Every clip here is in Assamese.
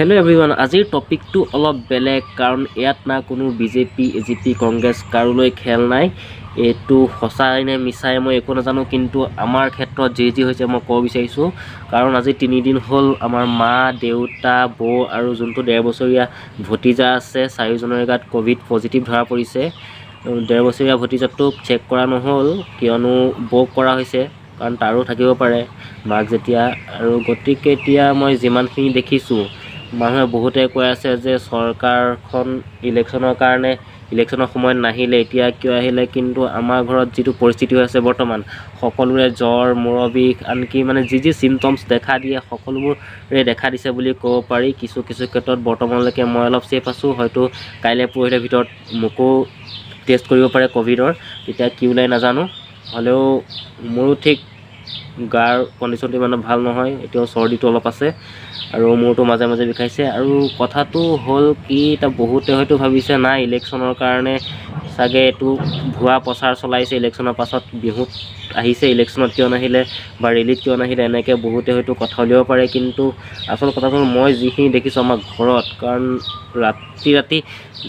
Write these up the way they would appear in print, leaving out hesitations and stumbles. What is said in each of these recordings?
হেল্ল' এভৰিৱান, আজিৰ টপিকটো অলপ বেলেগ কাৰণ ইয়াত না কোনো বিজেপি এজিপি কংগ্ৰেছ কাৰোলৈ খেল নাই। এইটো সঁচাই নে মিছাই মই একো নাজানো, কিন্তু আমাৰ ক্ষেত্ৰত যি হৈছে মই ক'ব বিচাৰিছোঁ। কাৰণ আজি 3 দিন হ'ল আমাৰ মা, দেউতা, বৌ আৰু যোনটো 1.5 বছৰীয়া ভতিজা আছে, 4জনৰে গাত ক'ভিড পজিটিভ ধৰা পৰিছে। 1.5 বছৰীয়া ভতিজাটোক চেক কৰা নহ'ল কিয়নো বৌক কৰা হৈছে, কাৰণ তাৰো থাকিব পাৰে মাক যেতিয়া। আৰু গতিকে এতিয়া মই যিমানখিনি দেখিছোঁ, মানুহে বহুতে কৈ আছে যে চৰকাৰখন ইলেকশ্যনৰ কাৰণে ইলেকশ্যনৰ সময়ত নাহিলে, এতিয়া কিয় আহিলে। কিন্তু আমাৰ ঘৰত যিটো পৰিস্থিতি হৈ আছে বৰ্তমান, সকলোৰে জ্বৰ, মূৰৰ বিষ, আনকি মানে যি চিমটমছ দেখা দিয়ে সকলোবোৰে দেখা দিছে বুলি ক'ব পাৰি। কিছু ক্ষেত্ৰত বৰ্তমানলৈকে মই অলপ ছেফ আছোঁ। হয়তো কাইলৈ পৰহিৰ ভিতৰত মোকো টেষ্ট কৰিব পাৰে ক'ভিডৰ, তেতিয়া কি ওলাই নাজানো। হ'লেও মোৰো ঠিক গাৰ কণ্ডিশ্যনটো ইমান ভাল নহয়, এতিয়াও চৰ্দিটো অলপ আছে আৰু মূৰটো মাজে মাজে বিষাইছে। আৰু কথাটো হ'ল কি, এতিয়া বহুতে হয়তো ভাবিছে নাই ইলেকশ্যনৰ কাৰণে চাগে এইটো ভুৱা প্ৰচাৰ চলাইছে, ইলেকশ্যনৰ পাছত বিহুত আহিছে, ইলেকশ্যনত কিয় নাহিলে বা ৰেলীত কিয় নাহিলে, এনেকৈ বহুতে হয়তো কথা উলিয়াব পাৰে। কিন্তু আচল কথাটো মই যিখিনি দেখিছোঁ আমাৰ ঘৰত, কাৰণ ৰাতি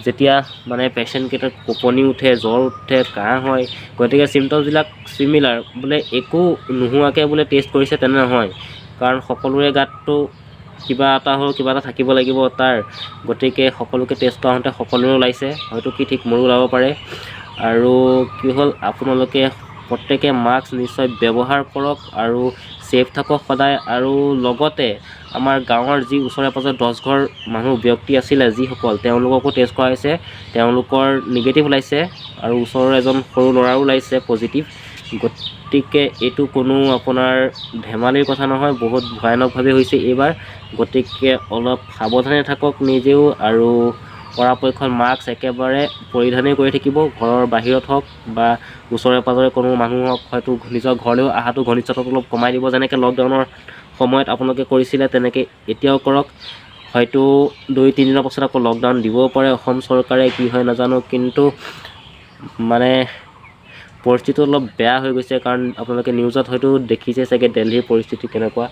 যেতিয়া মানে পেচেণ্টকেইটাৰ কঁপনি উঠে, জ্বৰ উঠে, কাহ হয়, গতিকে চিমটমছবিলাক চিমিলাৰ, বোলে একো নোহোৱাকৈ বোলে টেষ্ট কৰিছে তেনে নহয়। কাৰণ সকলোৰে গাততো কিবা এটা হ'ল, কিবা এটা থাকিব লাগিব তাৰ। গতিকে সকলোকে টেষ্ট কৰাওঁতে সকলোৰে ওলাইছে, হয়তো কি ঠিক মোৰো ওলাব পাৰে। আৰু কি হ'ল, আপোনালোকে প্ৰত্যেকে মাস্ক নিশ্চয় ব্যৱহাৰ কৰক আৰু ছেফ থাকক সদায়। আৰু লগতে আমাৰ গাঁৱৰ যি ওচৰে পাঁজৰে 10 ঘৰ ব্যক্তি আছিলে যিসকল, তেওঁলোককো টেষ্ট কৰা হৈছে, তেওঁলোকৰ নিগেটিভ ওলাইছে আৰু ওচৰৰ এজন সৰু ল'ৰাৰো ওলাইছে পজিটিভ। গতিকে এইটো কোনো আপোনাৰ ধেমালিৰ কথা নহয়, বহুত ভয়ানকভাৱে হৈছে এইবাৰ। গতিকে অলপ সাৱধানে থাকক নিজেও, আৰু পৰাপক্ষত মাস্ক একেবাৰে পৰিধানেই কৰি থাকিব, ঘৰৰ বাহিৰত হওক বা ওচৰে পাঁজৰে কোনো মানুহ হওক। হয়তো নিজৰ ঘৰলৈও অহাটো ঘনিষ্ঠতাটো অলপ কমাই দিব, যেনেকৈ লকডাউনৰ সময়ত আপোনালোকে কৰিছিলে তেনেকৈ এতিয়াও কৰক। হয়তো 2-3 দিনৰ পাছত আকৌ লকডাউন দিবও পাৰে অসম চৰকাৰে, কি হয় নাজানো। কিন্তু মানে পৰিস্থিতিটো অলপ বেয়া হৈ গৈছে, কাৰণ আপোনালোকে নিউজত হয়তো দেখিছে চাগে দিল্লীৰ পৰিস্থিতি কেনেকুৱা।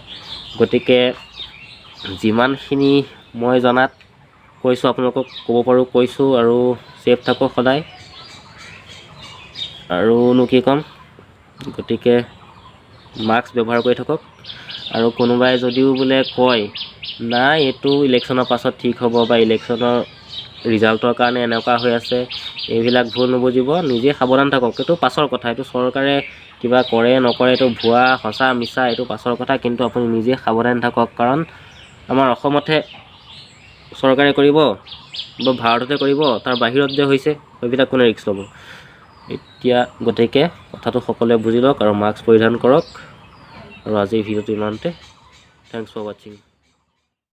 গতিকে যিমানখিনি মই জনাত কৈছোঁ, আপোনালোকক ক'ব পাৰোঁ কৈছোঁ। আৰু ছেফ থাকক সদায়, আৰুনো কি ক'ম। গতিকে মাস্ক ব্যৱহাৰ কৰি থাকক। আৰু কোনোবাই যদিও বোলে কয় নাই এইটো ইলেকশ্যনৰ পাছত ঠিক হ'ব বা ইলেকশ্যনৰ ৰিজাল্টৰ কাৰণে এনেকুৱা হৈ আছে, এইবিলাক ভুল নুবুজিব, নিজে সাৱধান থাকক। এইটো পাছৰ কথা, এইটো চৰকাৰে কিবা কৰে নকৰে, এইটো ভুৱা সঁচা মিছা এইটো পাছৰ কথা। কিন্তু আপুনি নিজে সাৱধান থাকক, কাৰণ আমাৰ অসমতহে চৰকাৰে কৰিব বা ভাৰততে কৰিব, তাৰ বাহিৰত যে হৈছে সেইবিলাক কোনে ৰিস্ক ল'ব এতিয়া। গতিকে কথাটো সকলোৱে বুজি লওক আৰু মাস্ক পৰিধান কৰক। আৰু আজিৰ ভিডিঅ'টো ইমানতে। থেংকছ ফৰ ৱাচিং।